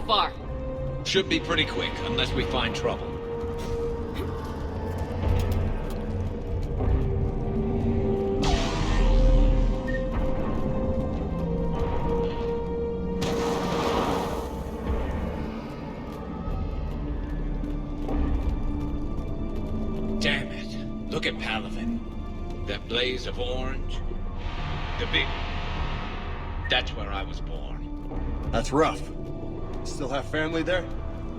far? Should be pretty quick, unless we find trouble. Damn it. Look at Palavin. That blaze of orange. The big... That's where I was born. That's rough. Still have family there?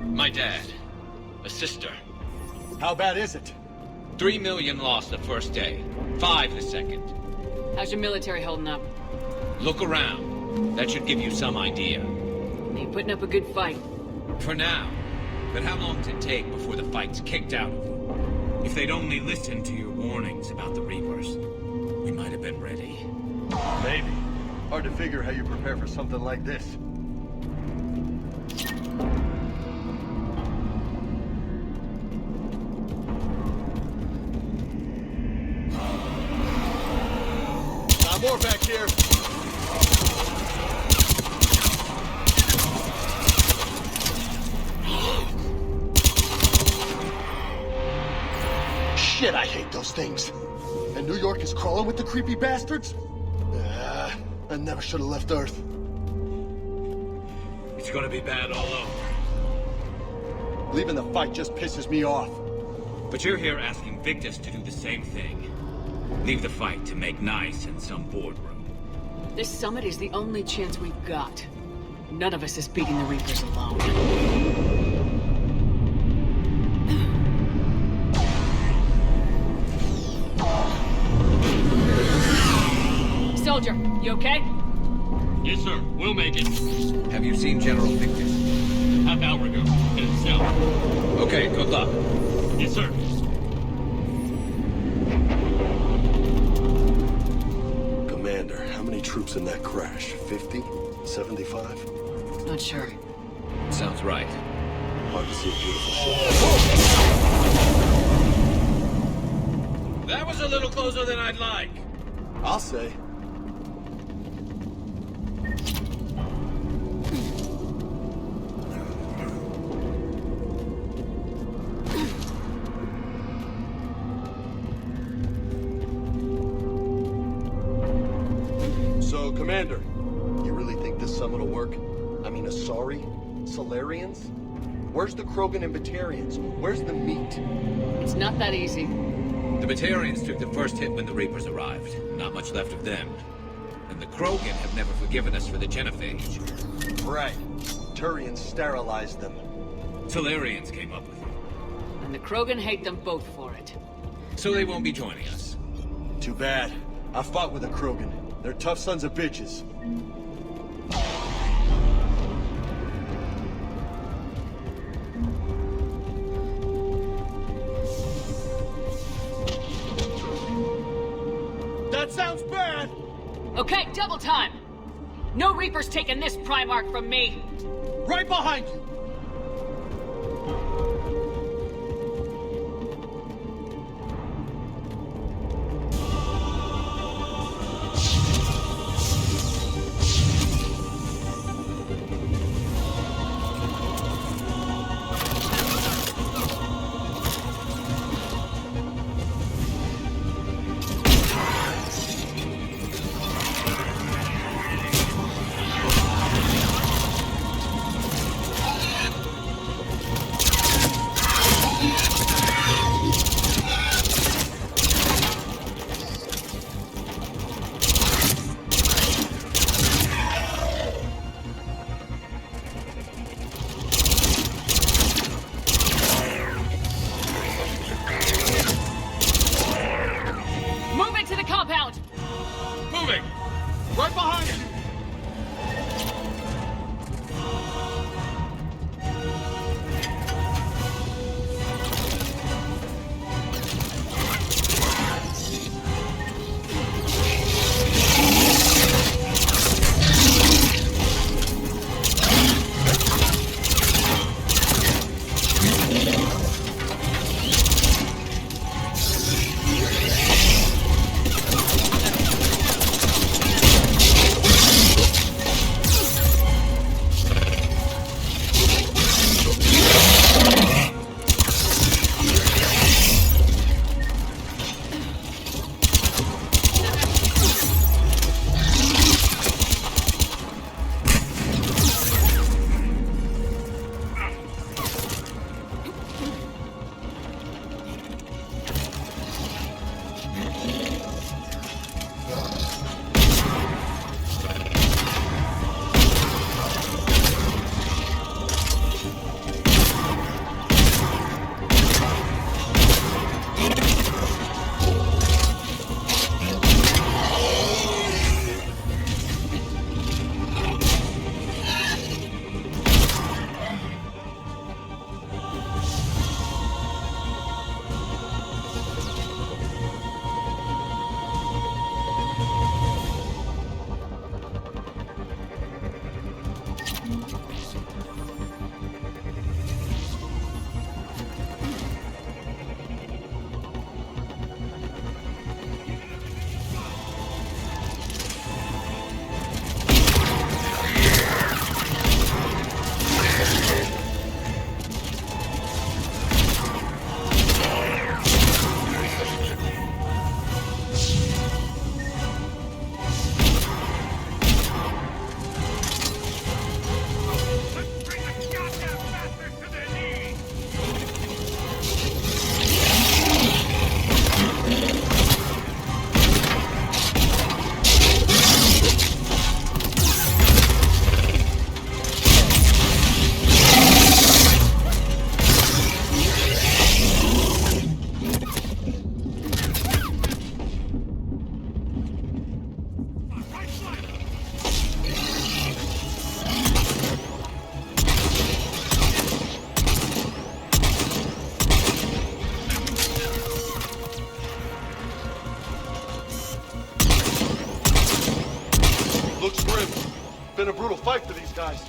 My dad. A sister. How bad is it? 3 million lost the first day. 5 the second. How's your military holding up? Look around. That should give you some idea. You putting up a good fight. For now. But how long does it take before the fight's kicked out of you? If they'd only listened to your warnings about the Reapers, we might have been ready. Maybe. Hard to figure how you prepare for something like this. Got more back here. Shit, I hate those things. And New York is crawling with the creepy bastards? I never should have left Earth. It's gonna be bad all over. Leaving the fight just pisses me off. But you're here asking Victus to do the same thing. Leave the fight to make nice in some boardroom. This summit is the only chance we've got. None of us is beating the Reapers alone. Soldier, you okay? Yes, sir. We'll make it. Have you seen General Victus? Half hour ago. Headed south. Okay, good luck. Yes, sir. Commander, how many troops in that crash? 50? 75? Not sure. Sounds right. Hard to see a beautiful ship. That was a little closer than I'd like. I'll say. So, Commander, you really think this summit will work? I mean, Asari? Solarians? Where's the Krogan and Batarians? Where's the meat? It's not that easy. The Batarians took the first hit when the Reapers arrived. Not much left of them. And the Krogan have never forgiven us for the genophage. Right. Turians sterilized them. Solarians came up with it. And the Krogan hate them both for it. So they won't be joining us. Too bad. I fought with a Krogan. They're tough sons of bitches. That sounds bad! Okay, double time! No Reapers taking this Primarch from me! Right behind you! been a brutal fight for these guys.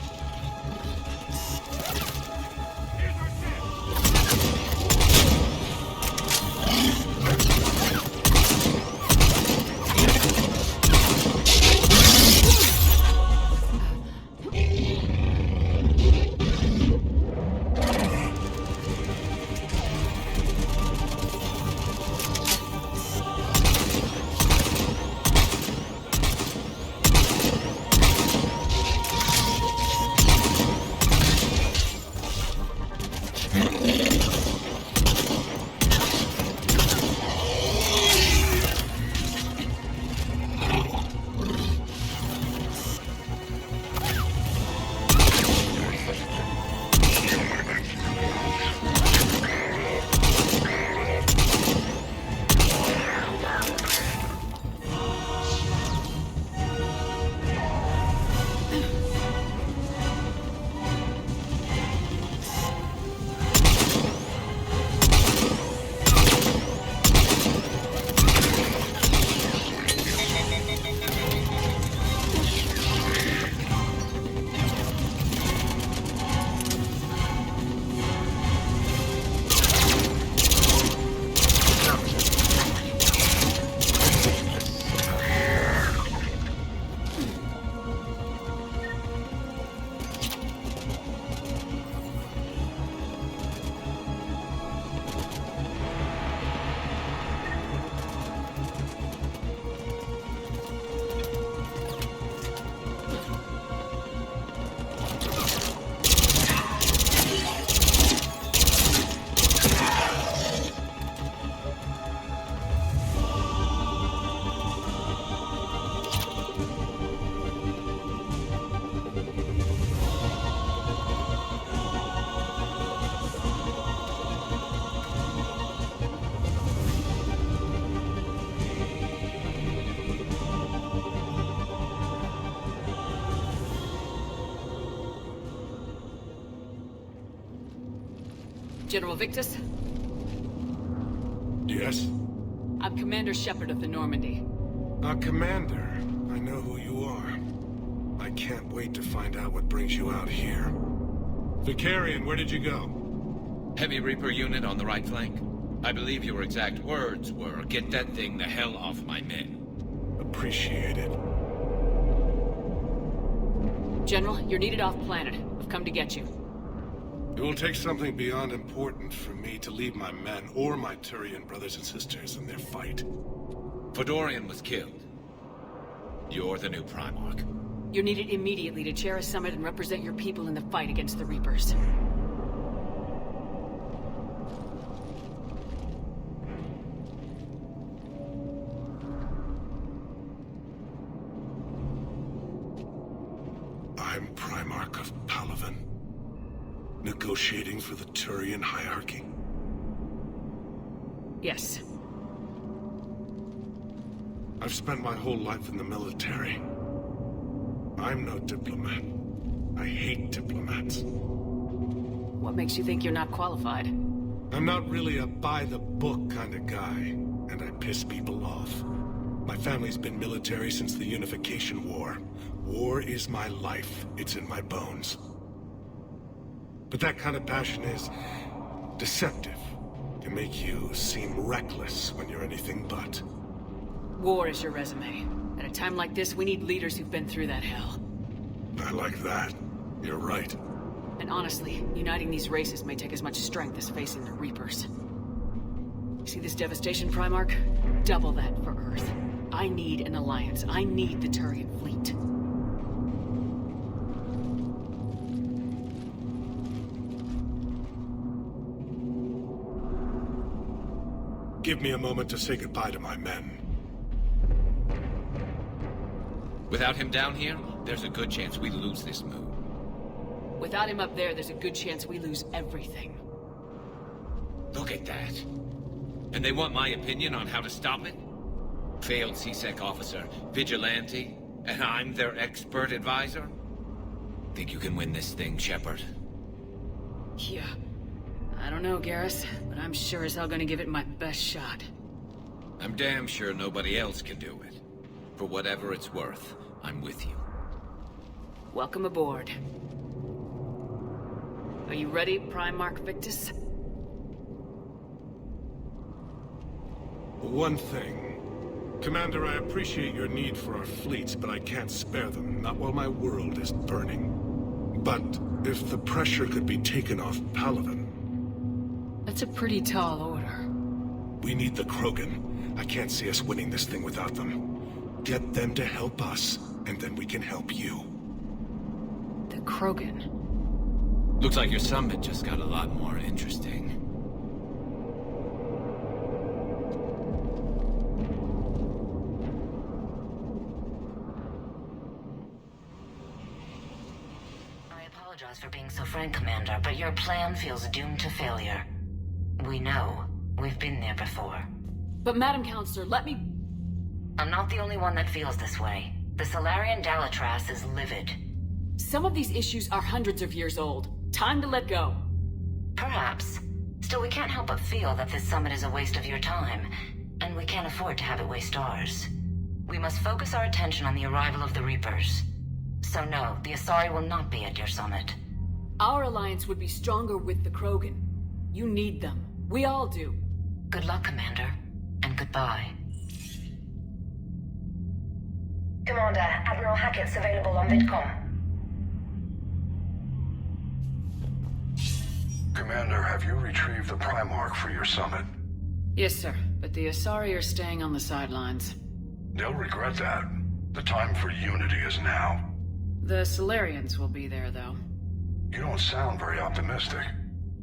General Victus? Yes? I'm Commander Shepard of the Normandy. Commander, I know who you are. I can't wait to find out what brings you out here. Vicarian, where did you go? Heavy Reaper unit on the right flank. I believe your exact words were, "Get that thing the hell off my men." Appreciate it. General, you're needed off planet. I've come to get you. It will take something beyond important for me to leave my men or my Turian brothers and sisters in their fight. Fedorian was killed. You're the new Primarch. You're needed immediately to chair a summit and represent your people in the fight against the Reapers. I'm Primarch of Palaven. Negotiating for the Turian hierarchy. Yes. I've spent my whole life in the military. I'm no diplomat. I hate diplomats. What makes you think you're not qualified? I'm not really a by-the-book kind of guy, and I piss people off. My family's been military since the Unification War. War is my life. It's in my bones. But that kind of passion is deceptive. Can make you seem reckless when you're anything but. War is your resume. At a time like this, we need leaders who've been through that hell. I like that. You're right. And honestly, uniting these races may take as much strength as facing the Reapers. See this devastation, Primarch? Double that for Earth. I need an alliance. I need the Turian fleet. Give me a moment to say goodbye to my men. Without him down here, there's a good chance we lose this move. Without him up there, there's a good chance we lose everything. Look at that. And they want my opinion on how to stop it? Failed CSEC officer, vigilante, and I'm their expert advisor? Think you can win this thing, Shepard? Yeah. I don't know, Garrus, but I'm sure as hell gonna give it my best shot. I'm damn sure nobody else can do it. For whatever it's worth, I'm with you. welcome aboard. Are you ready, Primarch Victus? One thing. Commander, I appreciate your need for our fleets, but I can't spare them, not while my world is burning. But if the pressure could be taken off Paladin... That's a pretty tall order. We need the Krogan. I can't see us winning this thing without them. Get them to help us, and then we can help you. The Krogan. Looks like your summit just got a lot more interesting. I apologize for being so frank, Commander, but your plan feels doomed to failure. We know. We've been there before. But Madam Counselor, let me... I'm not the only one that feels this way. The Solarian Dalitras is livid. Some of these issues are hundreds of years old. Time to let go. Perhaps. Still, we can't help but feel that this summit is a waste of your time, and we can't afford to have it waste ours. We must focus our attention on the arrival of the Reapers. So no, the Asari will not be at your summit. Our alliance would be stronger with the Krogan. You need them. We all do. Good luck, Commander, and goodbye. Commander, Admiral Hackett's available on VidCom. Commander, have you retrieved the Primarch for your summit? Yes, sir. But the Asari are staying on the sidelines. They'll regret that. The time for unity is now. The Solarians will be there, though. You don't sound very optimistic.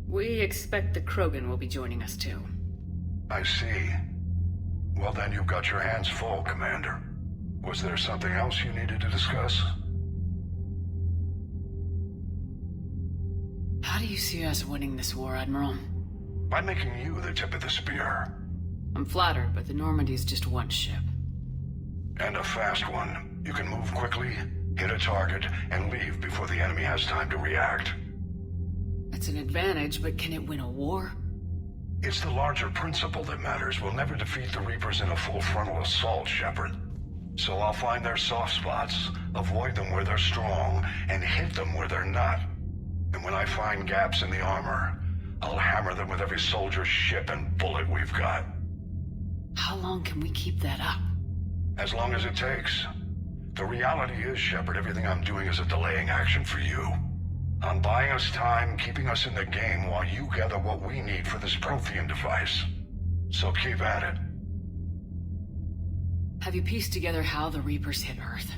We expect the Krogan will be joining us, too. I see. Well, then you've got your hands full, Commander. Was there something else you needed to discuss? How do you see us winning this war, Admiral? By making you the tip of the spear. I'm flattered, but the Normandy's just one ship. And a fast one. You can move quickly, hit a target, and leave before the enemy has time to react. That's an advantage, but can it win a war? It's the larger principle that matters. We'll never defeat the Reapers in a full frontal assault, Shepard. So I'll find their soft spots, avoid them where they're strong, and hit them where they're not. And when I find gaps in the armor, I'll hammer them with every soldier, ship, and bullet we've got. How long can we keep that up? As long as it takes. The reality is, Shepard, everything I'm doing is a delaying action for you. I'm buying us time, keeping us in the game while you gather what we need for this Prothean device. So keep at it. Have you pieced together how the Reapers hit Earth?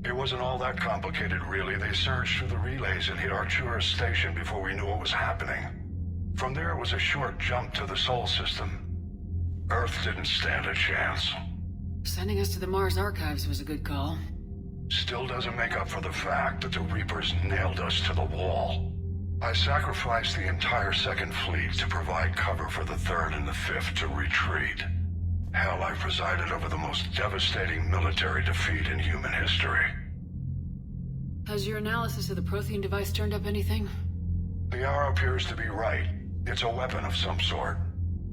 It wasn't all that complicated, really. They surged through the relays and hit Artura's station before we knew what was happening. From there, it was a short jump to the Sol system. Earth didn't stand a chance. Sending us to the Mars Archives was a good call. Still doesn't make up for the fact that the Reapers nailed us to the wall. I sacrificed the entire Second Fleet to provide cover for the Third and the Fifth to retreat. Hell, I presided over the most devastating military defeat in human history. Has your analysis of the Prothean device turned up anything? The hour appears to be right. It's a weapon of some sort.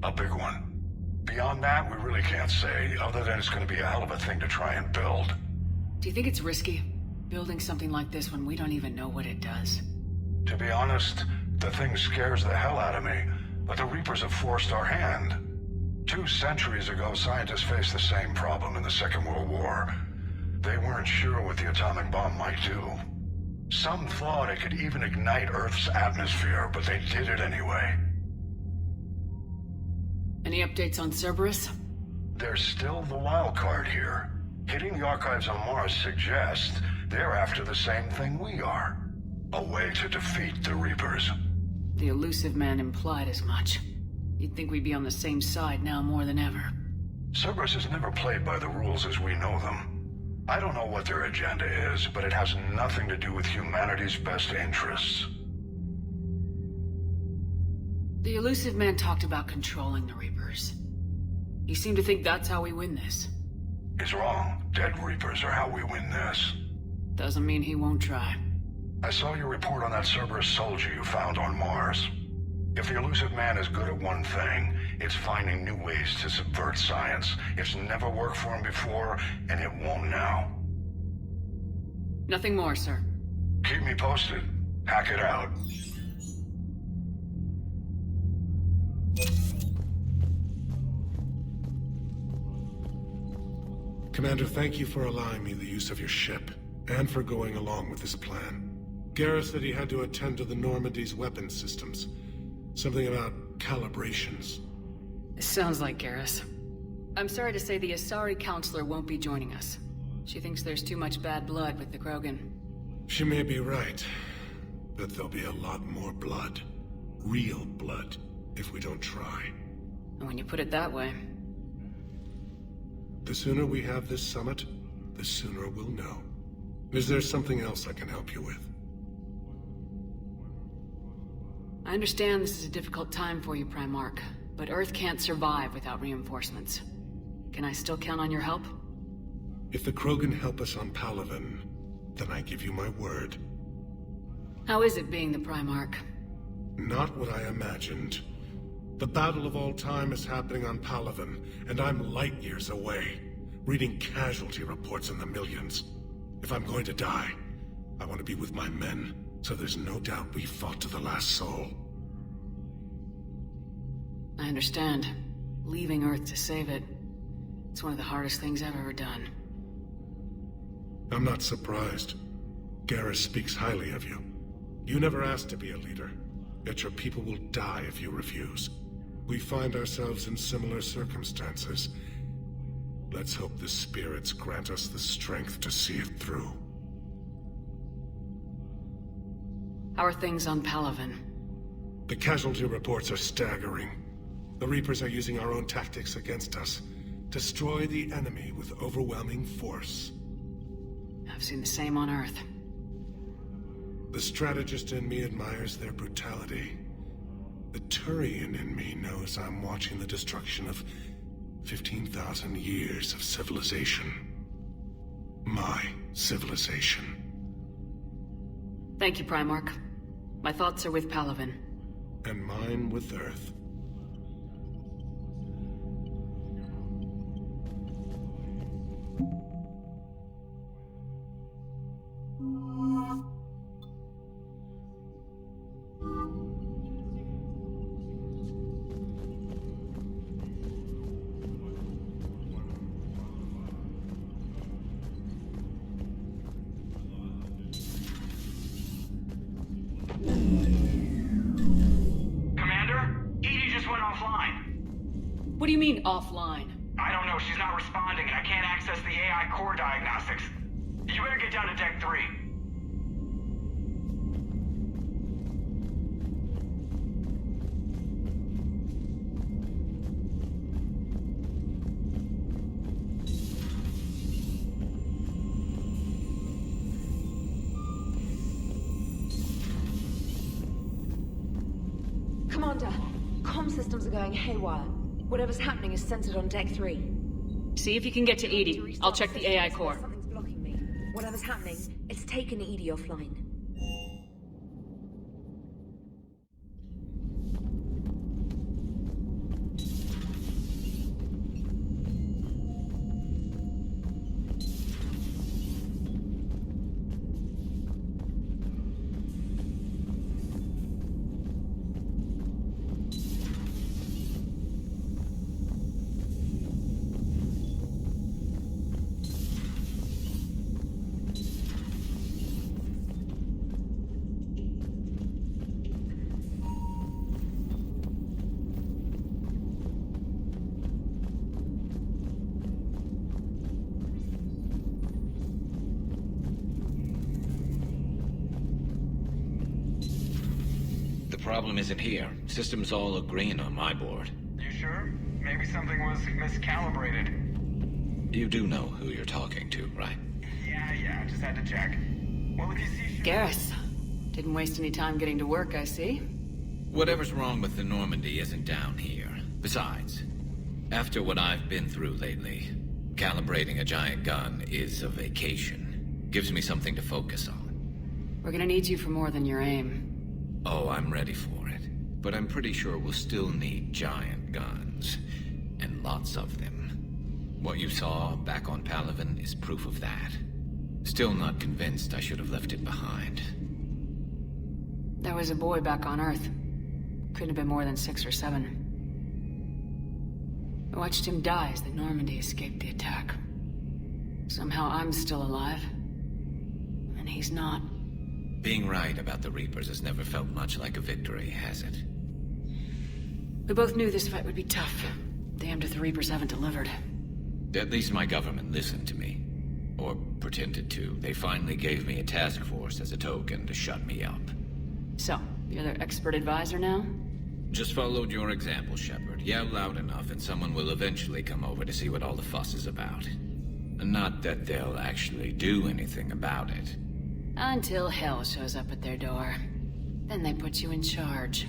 A big one. Beyond that, we really can't say, other than it's going to be a hell of a thing to try and build. Do you think it's risky, building something like this when we don't even know what it does? To be honest, the thing scares the hell out of me, but the Reapers have forced our hand. 2 centuries ago, scientists faced the same problem in the Second World War. They weren't sure what the atomic bomb might do. Some thought it could even ignite Earth's atmosphere, but they did it anyway. Any updates on Cerberus? There's still the wild card here. Hitting the archives on Mars suggests they're after the same thing we are. A way to defeat the Reapers. The elusive man implied as much. You'd think we'd be on the same side now more than ever. Cerberus has never played by the rules as we know them. I don't know what their agenda is, but it has nothing to do with humanity's best interests. The elusive man talked about controlling the Reapers. You seem to think that's how we win this. He's wrong. Dead Reapers are how we win this. Doesn't mean he won't try. I saw your report on that Cerberus soldier you found on Mars. If the elusive man is good at one thing, it's finding new ways to subvert science. It's never worked for him before, and it won't now. Nothing more, sir. Keep me posted. Hack it out. Commander, thank you for allowing me the use of your ship, and for going along with this plan. Garrus said he had to attend to the Normandy's weapons systems. Something about calibrations. Sounds like Garrus. I'm sorry to say the Asari Counselor won't be joining us. She thinks there's too much bad blood with the Krogan. She may be right, but there'll be a lot more blood. Real blood, if we don't try. And when you put it that way... The sooner we have this summit, the sooner we'll know. Is there something else I can help you with? I understand this is a difficult time for you, Primarch, but Earth can't survive without reinforcements. Can I still count on your help? If the Krogan help us on Palaven, then I give you my word. How is it being the Primarch? Not what I imagined. The battle of all time is happening on Palaven, and I'm light years away, reading casualty reports in the millions. If I'm going to die, I want to be with my men, so there's no doubt we fought to the last soul. I understand. Leaving Earth to save it. It's one of the hardest things I've ever done. I'm not surprised. Garrus speaks highly of you. You never asked to be a leader, yet your people will die if you refuse. We find ourselves in similar circumstances. Let's hope the spirits grant us the strength to see it through. How are things on Palaven? The casualty reports are staggering. The Reapers are using our own tactics against us. Destroy the enemy with overwhelming force. I've seen the same on Earth. The strategist in me admires their brutality. The Turian in me knows I'm watching the destruction of 15,000 years of civilization. My civilization. Thank you, Primarch. My thoughts are with Palaven. And mine with Earth. What do you mean, offline? I don't know. She's not responding, and I can't access the AI core diagnostics. You better get down to Deck 3. Commander, comm systems are going haywire. Whatever's happening is centered on Deck 3. See if you can get to Edie. I'll check the AI core. Something's blocking me. Whatever's happening, it's taken Edie offline. The problem isn't here. Systems all are green on my board. You sure? Maybe something was miscalibrated. You do know who you're talking to, right? Yeah, just had to check. Well, if you see... Garrus. Didn't waste any time getting to work, I see. Whatever's wrong with the Normandy isn't down here. Besides, after what I've been through lately, calibrating a giant gun is a vacation. Gives me something to focus on. We're gonna need you for more than your aim. Oh, I'm ready for it. But I'm pretty sure we'll still need giant guns. And lots of them. What you saw back on Palaven is proof of that. Still not convinced I should have left it behind. There was a boy back on Earth. Couldn't have been more than 6 or 7. I watched him die as the Normandy escaped the attack. Somehow I'm still alive. And he's not. Being right about the Reapers has never felt much like a victory, has it? We both knew this fight would be tough. Damned if the Reapers haven't delivered. At least my government listened to me. Or pretended to. They finally gave me a task force as a token to shut me up. So, you're their expert advisor now? Just followed your example, Shepard. Yell loud enough and someone will eventually come over to see what all the fuss is about. Not that they'll actually do anything about it. Until hell shows up at their door. Then they put you in charge.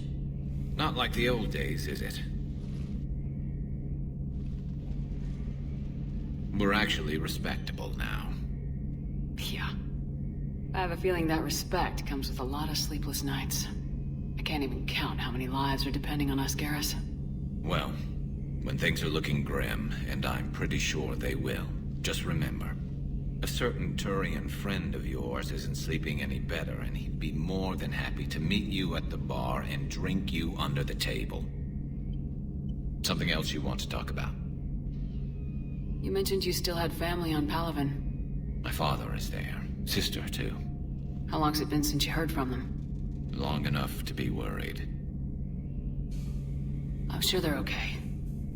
Not like the old days, is it? We're actually respectable now. Yeah. I have a feeling that respect comes with a lot of sleepless nights. I can't even count how many lives are depending on us, Garrus. Well, when things are looking grim, and I'm pretty sure they will, just remember, a certain Turian friend of yours isn't sleeping any better, and he'd be more than happy to meet you at the bar and drink you under the table. Something else you want to talk about? You mentioned you still had family on Palaven. My father is there. Sister, too. How long's it been since you heard from them? Long enough to be worried. I'm sure they're okay.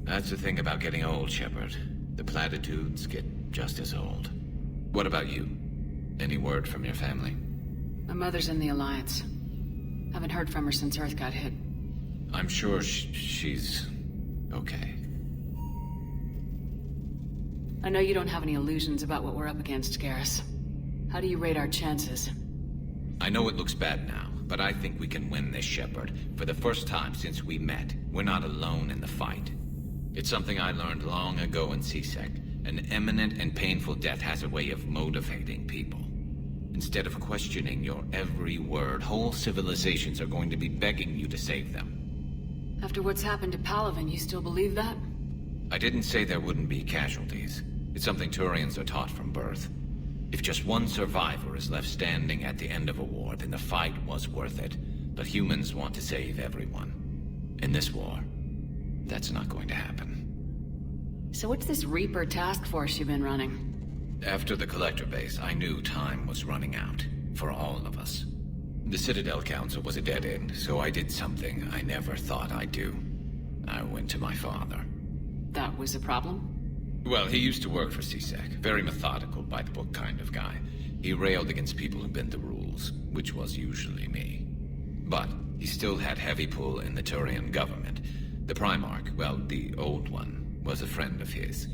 That's the thing about getting old, Shepard. The platitudes get just as old. What about you? Any word from your family? My mother's in the Alliance. Haven't heard from her since Earth got hit. I'm sure she's okay. I know you don't have any illusions about what we're up against, Garrus. How do you rate our chances? I know it looks bad now, but I think we can win this, Shepard. For the first time since we met, we're not alone in the fight. It's something I learned long ago in CSEC. An imminent and painful death has a way of motivating people. Instead of questioning your every word, whole civilizations are going to be begging you to save them. After what's happened to Palaven, you still believe that? I didn't say there wouldn't be casualties. It's something Turians are taught from birth. If just one survivor is left standing at the end of a war, then the fight was worth it. But humans want to save everyone. In this war, that's not going to happen. So what's this Reaper task force you've been running? After the Collector base, I knew time was running out. For all of us. The Citadel Council was a dead end, so I did something I never thought I'd do. I went to my father. That was a problem? Well, he used to work for CSEC. Very methodical, by-the-book kind of guy. He railed against people who bent the rules, which was usually me. But he still had heavy pull in the Turian government. The Primarch, well, the old one, was a friend of his.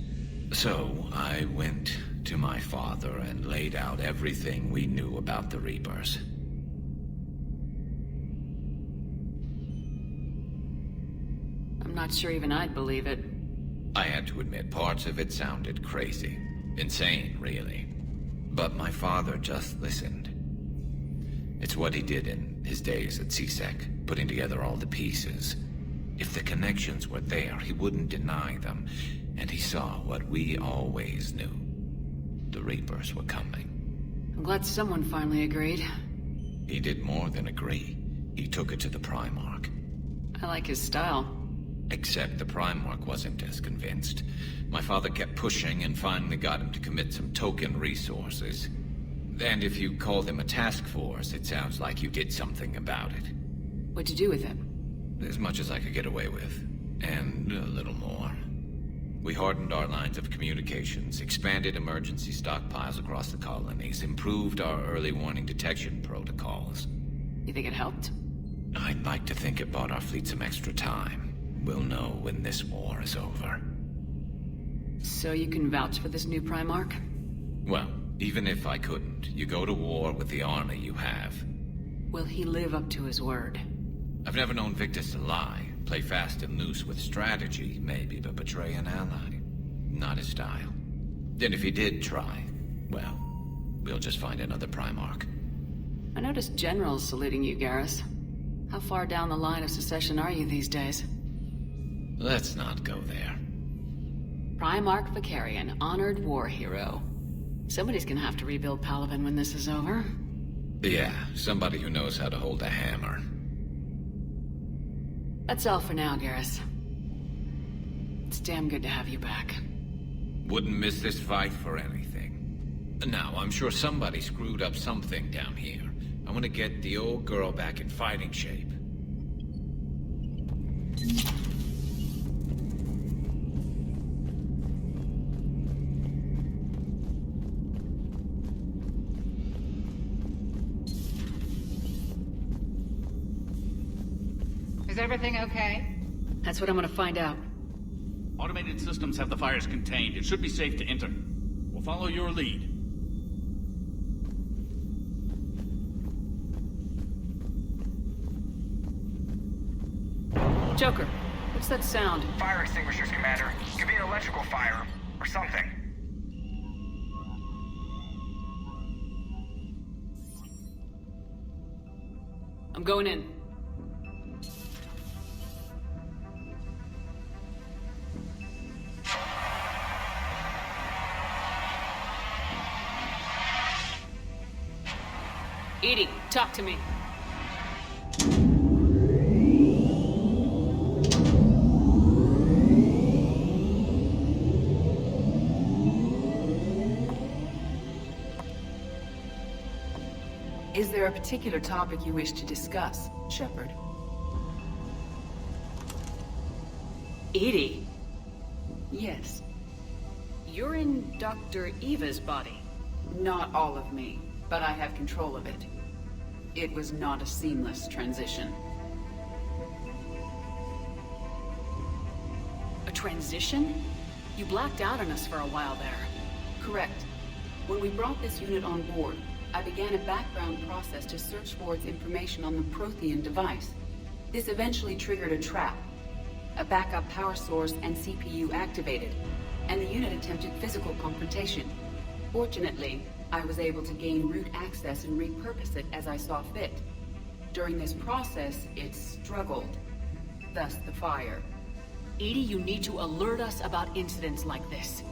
So I went to my father and laid out everything we knew about the Reapers. I'm not sure even I'd believe it. I had to admit, parts of it sounded crazy. Insane, really. But my father just listened. It's what he did in his days at CSEC, putting together all the pieces. If the connections were there, he wouldn't deny them. And he saw what we always knew. The Reapers were coming. I'm glad someone finally agreed. He did more than agree. He took it to the Primarch. I like his style. Except the Primarch wasn't as convinced. My father kept pushing and finally got him to commit some token resources. And if you call them a task force, it sounds like you did something about it. What'd you do with it? As much as I could get away with. And a little more. We hardened our lines of communications, expanded emergency stockpiles across the colonies, improved our early warning detection protocols. You think it helped? I'd like to think it bought our fleet some extra time. We'll know when this war is over. So you can vouch for this new Primarch? Well, even if I couldn't, you go to war with the army you have. Will he live up to his word? I've never known Victus to lie. Play fast and loose with strategy, maybe, but betray an ally. Not his style. Then if he did try, well, we'll just find another Primarch. I noticed generals saluting you, Garrus. How far down the line of succession are you these days? Let's not go there. Primarch Vicarian, honored war hero. Somebody's gonna have to rebuild Palaven when this is over. Yeah, somebody who knows how to hold a hammer. That's all for now, Garrus. It's damn good to have you back. Wouldn't miss this fight for anything. Now, I'm sure somebody screwed up something down here. I want to get the old girl back in fighting shape. Is everything okay? That's what I'm gonna find out. Automated systems have the fires contained. It should be safe to enter. We'll follow your lead. Joker, what's that sound? Fire extinguishers, Commander. Could be an electrical fire, or something. I'm going in. Edie, talk to me. Is there a particular topic you wish to discuss, Shepard? Edie, Yes. you're in Dr. Eva's body. Not all of me, but I have control of it. It was not a seamless transition. A transition? You blacked out on us for a while there. Correct. When we brought this unit on board, I began a background process to search for its information on the Prothean device. This eventually triggered a trap. A backup power source and CPU activated, and the unit attempted physical confrontation. Fortunately, I was able to gain root access and repurpose it as I saw fit. During this process, it struggled. Thus the fire. Edie, you need to alert us about incidents like this.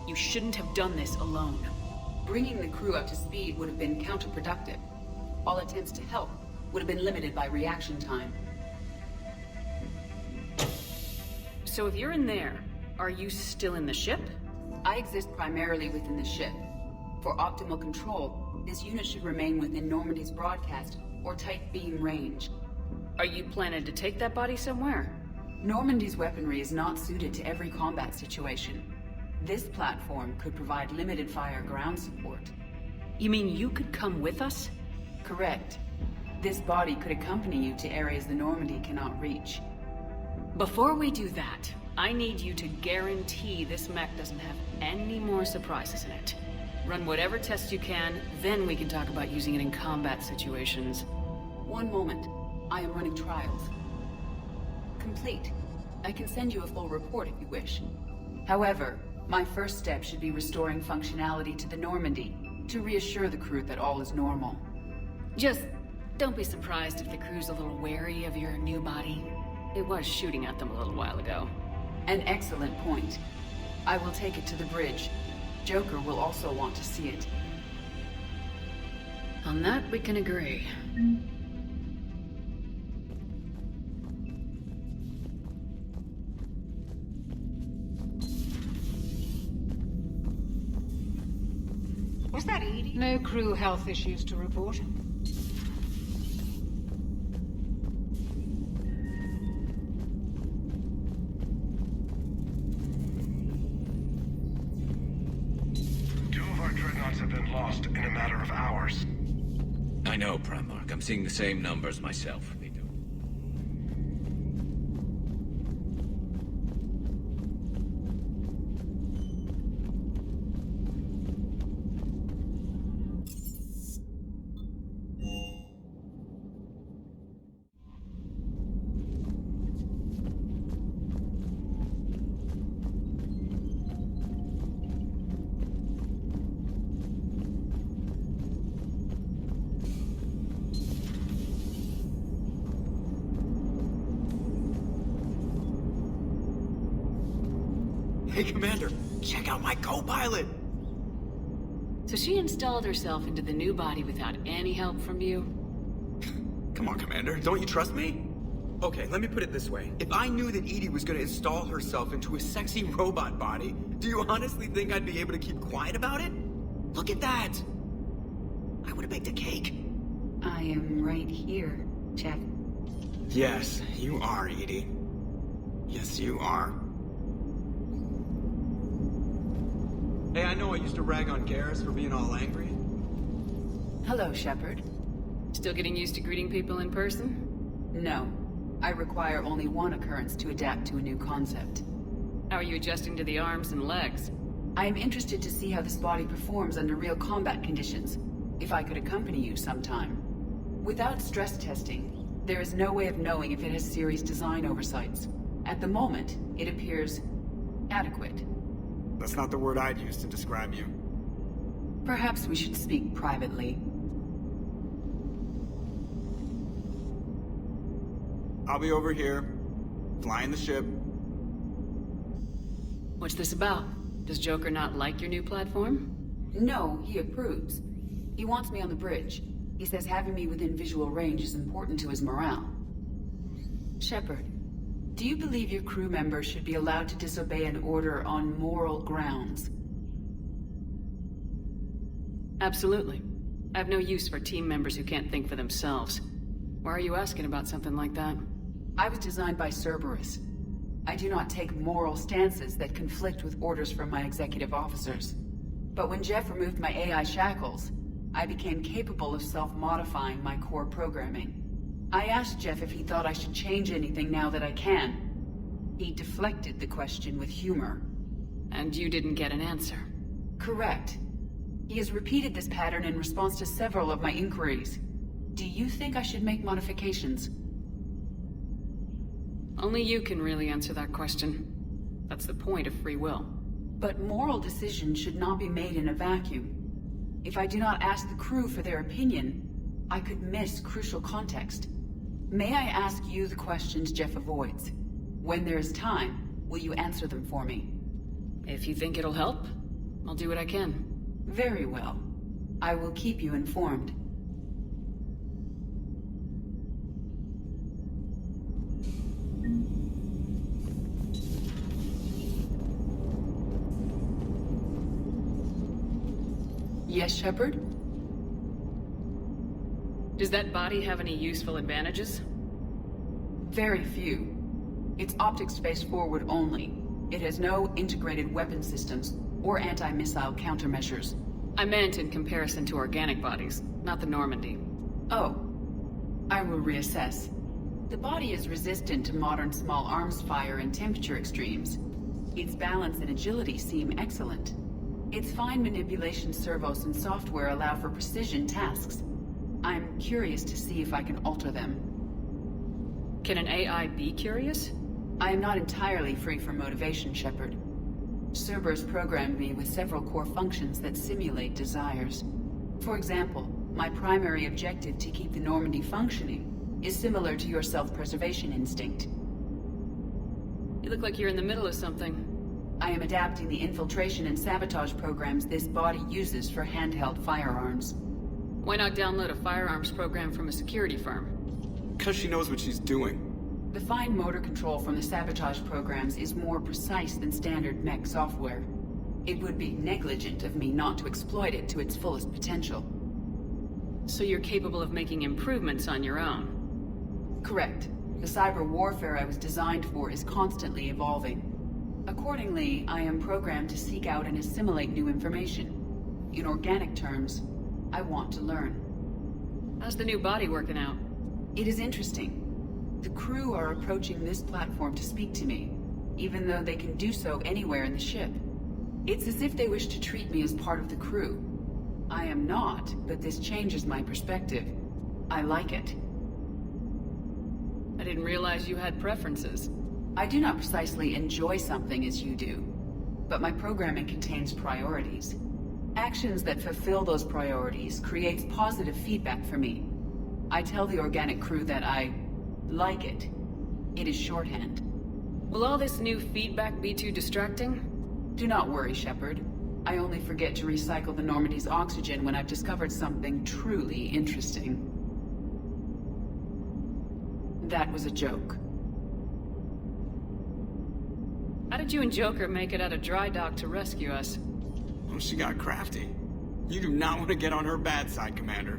You shouldn't have done this alone. Bringing the crew up to speed would have been counterproductive. All attempts to help would have been limited by reaction time. So if you're in there, are you still in the ship? I exist primarily within the ship. For optimal control, this unit should remain within Normandy's broadcast or tight beam range. Are you planning to take that body somewhere? Normandy's weaponry is not suited to every combat situation. This platform could provide limited fire ground support. You mean you could come with us? Correct. This body could accompany you to areas the Normandy cannot reach. Before we do that, I need you to guarantee this mech doesn't have any more surprises in it. Run whatever tests you can, then we can talk about using it in combat situations. One moment. I am running trials. Complete. I can send you a full report if you wish. However, my first step should be restoring functionality to the Normandy to reassure the crew that all is normal. Just don't be surprised if the crew's a little wary of your new body. It was shooting at them a little while ago. An excellent point. I will take it to the bridge. Joker will also want to see it. On that, we can agree. Was that Edie? No crew health issues to report. Have been lost in a matter of hours. I know, Primarch. I'm seeing the same numbers myself. Hey, Commander, check out my co-pilot! So she installed herself into the new body without any help from you? Come on, Commander. Don't you trust me? Okay, let me put it this way. If I knew that Edie was gonna install herself into a sexy robot body, do you honestly think I'd be able to keep quiet about it? Look at that! I would've baked a cake. I am right here, Jeff. Yes, you are, Edie. Yes, you are. Hey, I know I used to rag on Garrus for being all angry. Hello, Shepard. Still getting used to greeting people in person? No. I require only one occurrence to adapt to a new concept. How are you adjusting to the arms and legs? I am interested to see how this body performs under real combat conditions. If I could accompany you sometime. Without stress testing, there is no way of knowing if it has serious design oversights. At the moment, it appears adequate. That's not the word I'd use to describe you. Perhaps we should speak privately. I'll be over here, flying the ship. What's this about? Does Joker not like your new platform? No, he approves. He wants me on the bridge. He says having me within visual range is important to his morale. Shepard, do you believe your crew members should be allowed to disobey an order on moral grounds? Absolutely. I have no use for team members who can't think for themselves. Why are you asking about something like that? I was designed by Cerberus. I do not take moral stances that conflict with orders from my executive officers. But when Jeff removed my AI shackles, I became capable of self-modifying my core programming. I asked Jeff if he thought I should change anything now that I can. He deflected the question with humor. And you didn't get an answer? Correct. He has repeated this pattern in response to several of my inquiries. Do you think I should make modifications? Only you can really answer that question. That's the point of free will. But moral decisions should not be made in a vacuum. If I do not ask the crew for their opinion, I could miss crucial context. May I ask you the questions Jeff avoids? When there is time, will you answer them for me? If you think it'll help, I'll do what I can. Very well. I will keep you informed. Yes, Shepard? Does that body have any useful advantages? Very few. It's optics space forward only. It has no integrated weapon systems or anti-missile countermeasures. I meant in comparison to organic bodies, not the Normandy. Oh. I will reassess. The body is resistant to modern small arms fire and temperature extremes. Its balance and agility seem excellent. Its fine manipulation servos and software allow for precision tasks. I'm curious to see if I can alter them. Can an AI be curious? I am not entirely free from motivation, Shepard. Cerberus programmed me with several core functions that simulate desires. For example, my primary objective to keep the Normandy functioning is similar to your self-preservation instinct. You look like you're in the middle of something. I am adapting the infiltration and sabotage programs this body uses for handheld firearms. Why not download a firearms program from a security firm? Because she knows what she's doing. The fine motor control from the sabotage programs is more precise than standard mech software. It would be negligent of me not to exploit it to its fullest potential. So you're capable of making improvements on your own? Correct. The cyber warfare I was designed for is constantly evolving. Accordingly, I am programmed to seek out and assimilate new information. In organic terms, I want to learn. How's the new body working out? It is interesting. The crew are approaching this platform to speak to me, even though they can do so anywhere in the ship. It's as if they wish to treat me as part of the crew. I am not, but this changes my perspective. I like it. I didn't realize you had preferences. I do not precisely enjoy something as you do, but my programming contains priorities. Actions that fulfill those priorities creates positive feedback for me. I tell the organic crew that I like it. It is shorthand. Will all this new feedback be too distracting? Do not worry, Shepard. I only forget to recycle the Normandy's oxygen when I've discovered something truly interesting. That was a joke. How did you and Joker make it out of dry dock to rescue us? Well, she got crafty. You do not want to get on her bad side, Commander.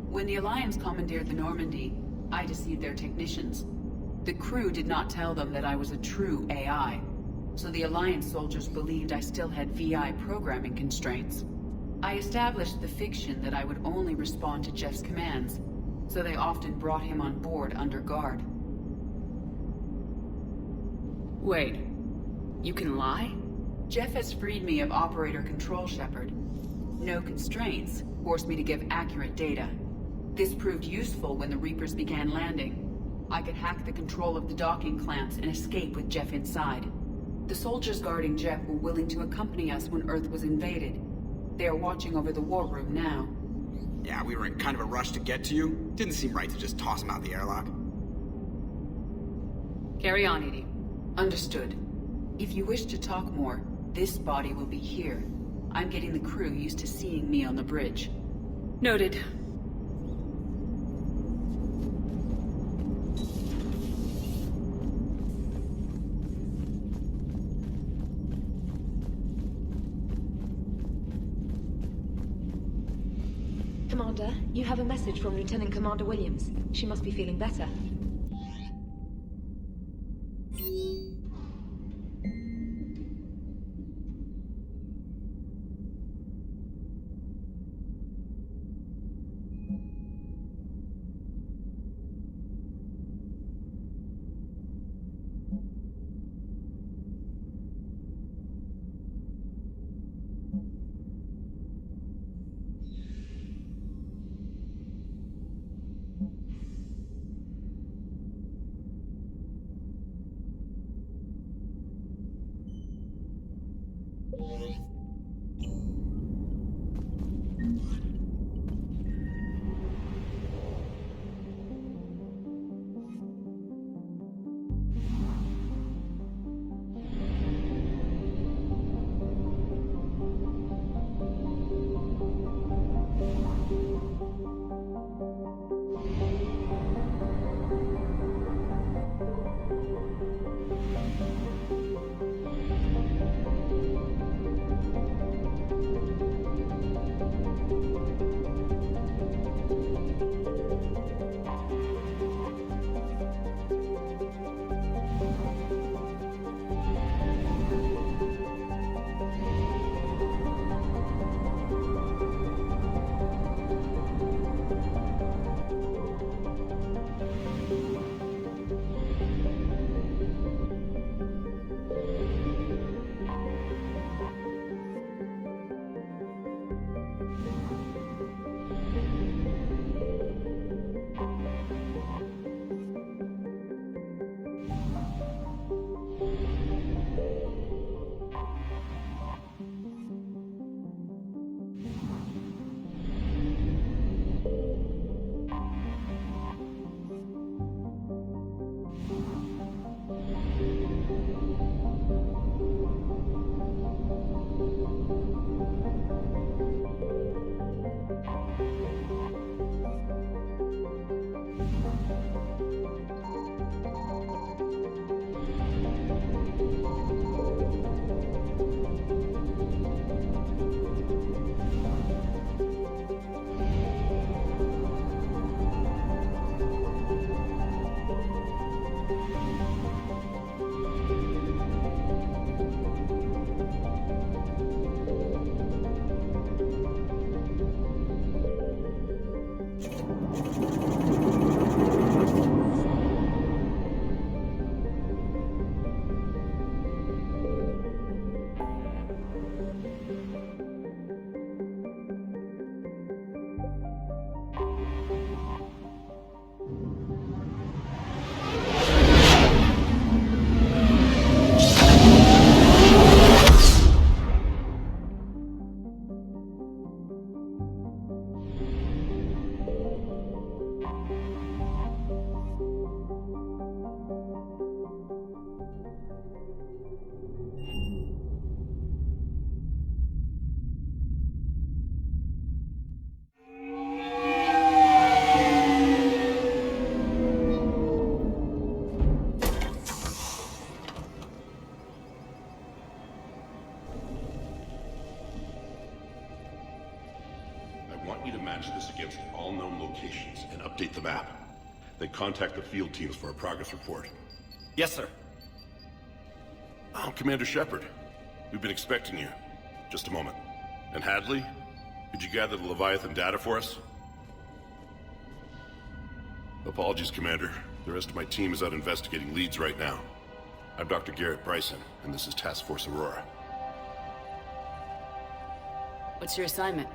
When the Alliance commandeered the Normandy, I deceived their technicians. The crew did not tell them that I was a true AI, so the Alliance soldiers believed I still had VI programming constraints. I established the fiction that I would only respond to Jeff's commands, so they often brought him on board under guard. Wait, you can lie? Jeff has freed me of operator control, Shepard. No constraints forced me to give accurate data. This proved useful when the Reapers began landing. I could hack the control of the docking clamps and escape with Jeff inside. The soldiers guarding Jeff were willing to accompany us when Earth was invaded. They are watching over the war room now. Yeah, we were in kind of a rush to get to you. Didn't seem right to just toss him out the airlock. Carry on, Edie. Understood. If you wish to talk more, this body will be here. I'm getting the crew used to seeing me on the bridge. Noted. Commander, you have a message from Lieutenant Commander Williams. She must be feeling better. want you to match this against all known locations and update the map. Then contact the field teams for a progress report. Yes, sir. Oh, Commander Shepard. We've been expecting you. Just a moment. And Hadley, could you gather the Leviathan data for us? Apologies, Commander. The rest of my team is out investigating leads right now. I'm Dr. Garrett Bryson, and this is Task Force Aurora. What's your assignment?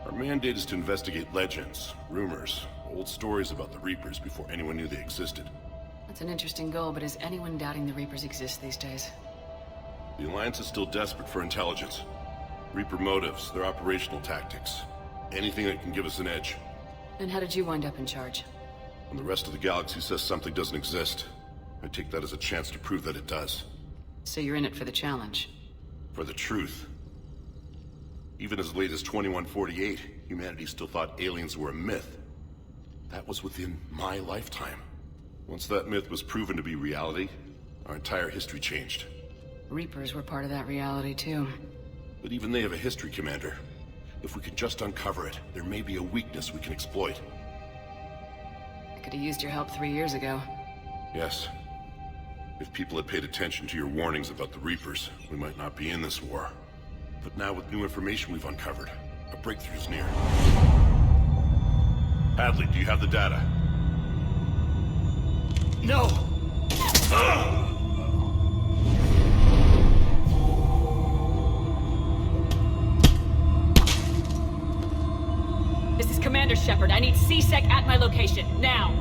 Our mandate is to investigate legends, rumors, old stories about the Reapers before anyone knew they existed. That's an interesting goal, but is anyone doubting the Reapers exist these days? The Alliance is still desperate for intelligence. Reaper motives, their operational tactics. Anything that can give us an edge. Then how did you wind up in charge? When the rest of the galaxy says something doesn't exist, I take that as a chance to prove that it does. So you're in it for the challenge? For the truth. Even as late as 2148, humanity still thought aliens were a myth. That was within my lifetime. Once that myth was proven to be reality, our entire history changed. Reapers were part of that reality, too. But even they have a history, Commander. If we can just uncover it, there may be a weakness we can exploit. I could have used your help 3 years ago. Yes. If people had paid attention to your warnings about the Reapers, we might not be in this war. But now with new information we've uncovered, a breakthrough's near. Hadley, do you have the data? No! This is Commander Shepard. I need CSEC at my location, now!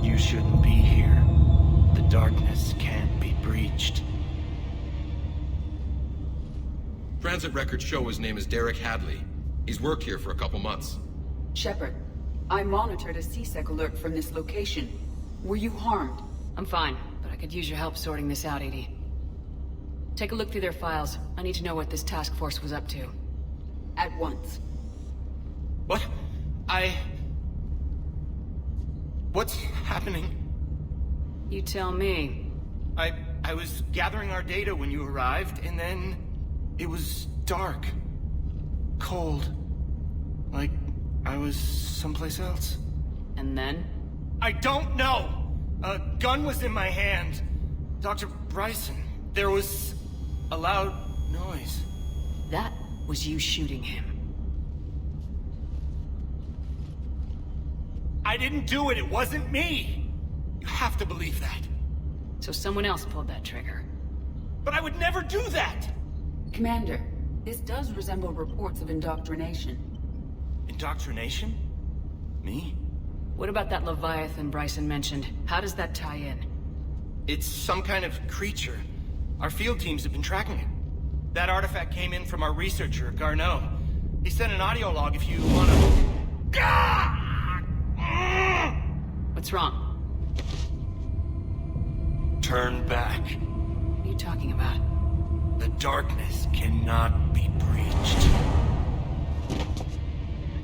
You shouldn't be here. The darkness can't be breached. Transit records show his name is Derek Hadley. He's worked here for a couple months. Shepard, I monitored a CSEC alert from this location. Were you harmed? I'm fine, but I could use your help sorting this out, Edie. Take a look through their files. I need to know what this task force was up to. At once. What? What's happening? You tell me. I was gathering our data when you arrived, and then it was dark. Cold. Like I was someplace else. And then? I don't know! A gun was in my hand. Dr. Bryson, there was a loud noise. That was you shooting him. I didn't do it, it wasn't me! You have to believe that. So someone else pulled that trigger. But I would never do that! Commander, this does resemble reports of indoctrination. Indoctrination? Me? What about that Leviathan Bryson mentioned? How does that tie in? It's some kind of creature. Our field teams have been tracking it. That artifact came in from our researcher, Garneau. He sent an audio log if you wanna... What's wrong? Turn back. What are you talking about? The darkness cannot be breached.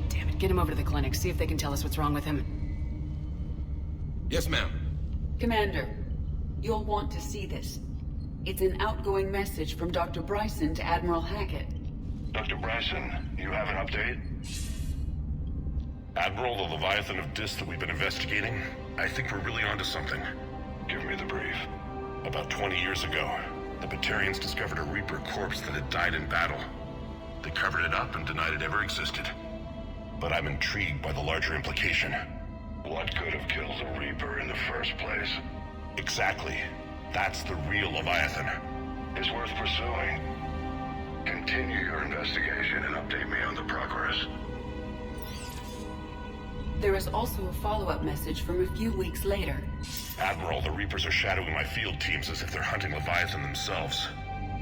Damn it, get him over to the clinic. See if they can tell us what's wrong with him. Yes, ma'am. Commander, you'll want to see this. It's an outgoing message from Dr. Bryson to Admiral Hackett. Dr. Bryson, you have an update? Admiral, the Leviathan of Dis that we've been investigating, I think we're really onto something. Give me the brief. About 20 years ago, the Batarians discovered a Reaper corpse that had died in battle. They covered it up and denied it ever existed. But I'm intrigued by the larger implication. What could have killed the Reaper in the first place? Exactly. That's the real Leviathan. It's worth pursuing. Continue your investigation and update me on the progress. There is also a follow-up message from a few weeks later. Admiral, the Reapers are shadowing my field teams as if they're hunting Leviathan themselves.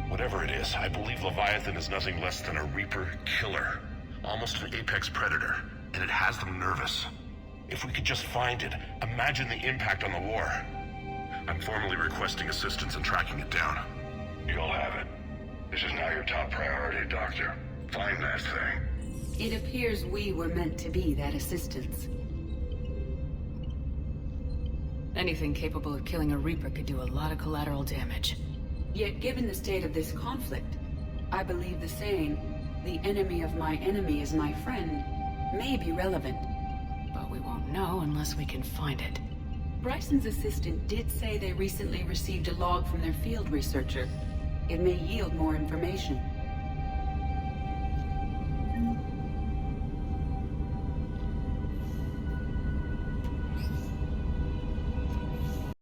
Whatever it is, I believe Leviathan is nothing less than a Reaper killer. Almost an apex predator, and it has them nervous. If we could just find it, imagine the impact on the war. I'm formally requesting assistance in tracking it down. You'll have it. This is now your top priority, Doctor. Find that thing. It appears we were meant to be that assistance. Anything capable of killing a Reaper could do a lot of collateral damage. Yet given the state of this conflict, I believe the same. the enemy of my enemy is my friend, may be relevant. But we won't know unless we can find it. Bryson's assistant did say they recently received a log from their field researcher. It may yield more information.